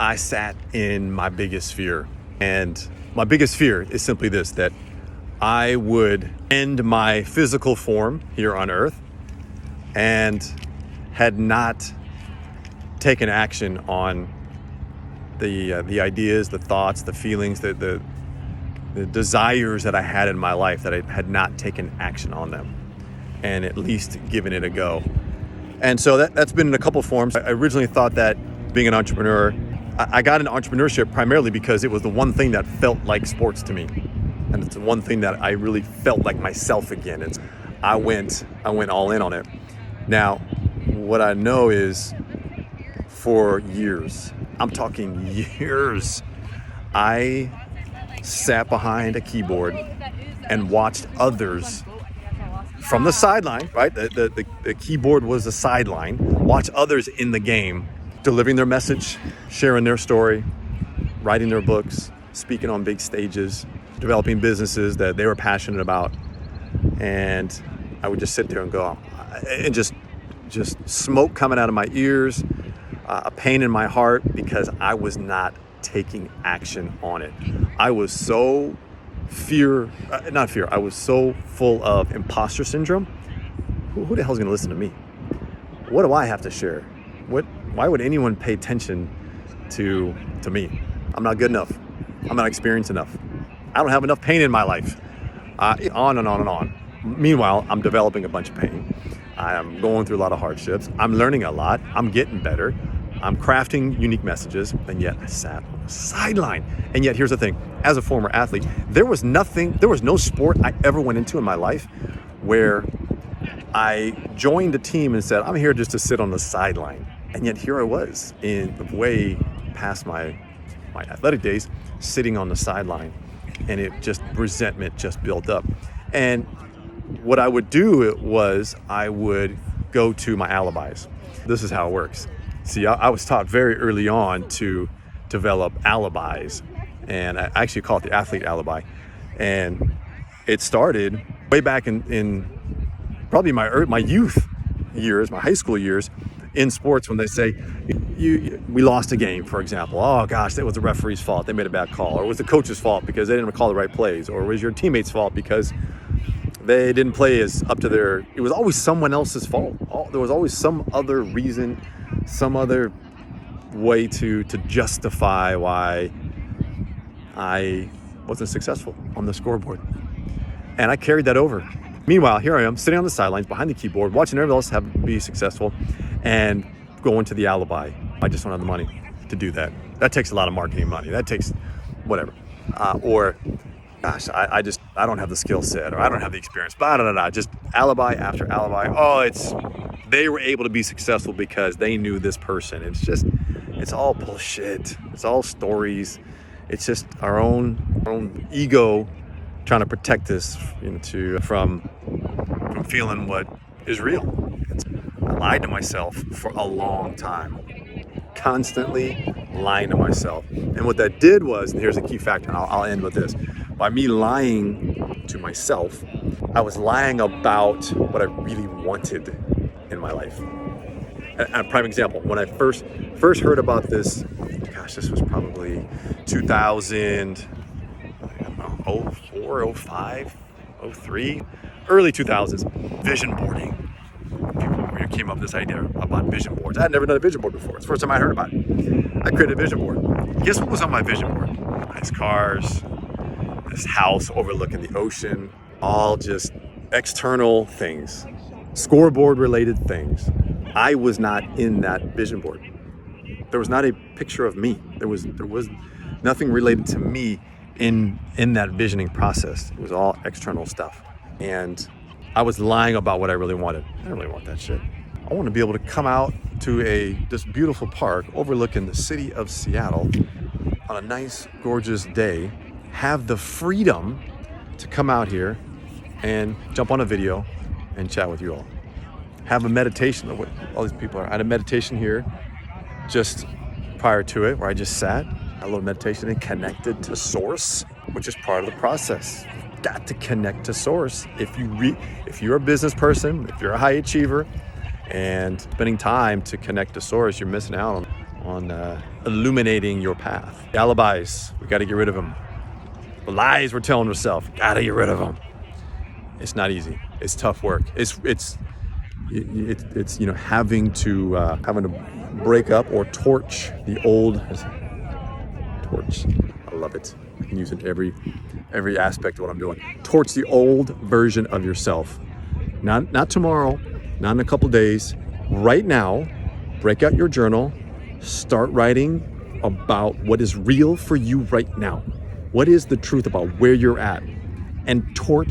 I sat in my biggest fear. And my biggest fear is simply this, that I would end my physical form here on earth and had not taken action on the ideas, the thoughts, the feelings, the desires that I had in my life, that I had not taken action on them and at least given it a go. And so that's been in a couple forms. I originally thought that being an entrepreneur, I got into entrepreneurship primarily because it was the one thing that felt like sports to me. And it's the one thing that I really felt like myself again. And I went all in on it. Now, what I know is for years, I'm talking years, I sat behind a keyboard and watched others from the sideline, right? The keyboard was the sideline. Watch others in the game, delivering their message, sharing their story, writing their books, speaking on big stages, developing businesses that they were passionate about. And I would just sit there and go, and just smoke coming out of my ears, a pain in my heart because I was not taking action on it. I was so I was so full of imposter syndrome. Who the hell's gonna listen to me? What do I have to share? Why would anyone pay attention to me? I'm not good enough. I'm not experienced enough. I don't have enough pain in my life. On and on and on. Meanwhile, I'm developing a bunch of pain. I'm going through a lot of hardships. I'm learning a lot. I'm getting better. I'm crafting unique messages, and yet I sat on the sideline. And yet, here's the thing. As a former athlete, there was no sport I ever went into in my life where I joined a team and said, I'm here just to sit on the sideline. And yet here I was in way past my athletic days, sitting on the sideline. And resentment just built up. And what I would do was I would go to my alibis. This is how it works. See, I was taught very early on to develop alibis, and I actually call it the athlete alibi. And it started way back in probably my youth years, my high school years in sports, when they say, we lost a game, for example. Oh gosh, that was the referee's fault. They made a bad call. Or it was the coach's fault because they didn't call the right plays. Or it was your teammate's fault because they didn't play as up to their... It was always someone else's fault. There was always some other reason, some other way to justify why I wasn't successful on the scoreboard. And I carried that over. Meanwhile, here I am sitting on the sidelines behind the keyboard, watching everyone else be successful and going to the alibi. I just don't have the money to do that. That takes a lot of marketing money. That takes whatever. Or gosh, I don't have the skill set, or I don't have the experience, blah, blah, blah, blah. Just alibi after alibi. They were able to be successful because they knew this person. It's all bullshit. It's all stories. It's just our own ego trying to protect us from feeling what is real. I lied to myself for a long time, constantly lying to myself. And what that did was, and here's a key factor, and I'll end with this. By me lying to myself, I was lying about what I really wanted in my life. A prime example, when I first heard about this, this was probably 2000, 04, 05, 03, early 2000s, vision boarding. People came up with this idea about vision boards. I had never done a vision board before. It's the first time I heard about it. I created a vision board. Guess what was on my vision board? Nice cars, this house overlooking the ocean, all just external things, scoreboard related things. I was not in that vision board. There was not a picture of me. There was nothing related to me in that visioning process. It was all external stuff. And I was lying about what I really wanted. I don't really want that shit. I want to be able to come out to this beautiful park overlooking the city of Seattle on a nice, gorgeous day, have the freedom to come out here and jump on a video and chat with you all. Have a meditation. All these people are. I had a meditation here just prior to it where I just sat, a little meditation and connected to source, which is part of the process. You've got to connect to source. If you're a business person, if you're a high achiever and spending time to connect to source, you're missing out on illuminating your path. The alibis, we got to get rid of them. The lies we're telling ourselves, got to get rid of them. It's not easy. It's tough work. It's having to break up or torch the old torch. I love it. I can use it every aspect of what I'm doing. Torch the old version of yourself. Not tomorrow, not in a couple days. Right now, break out your journal, start writing about what is real for you right now. What is the truth about where you're at? And torch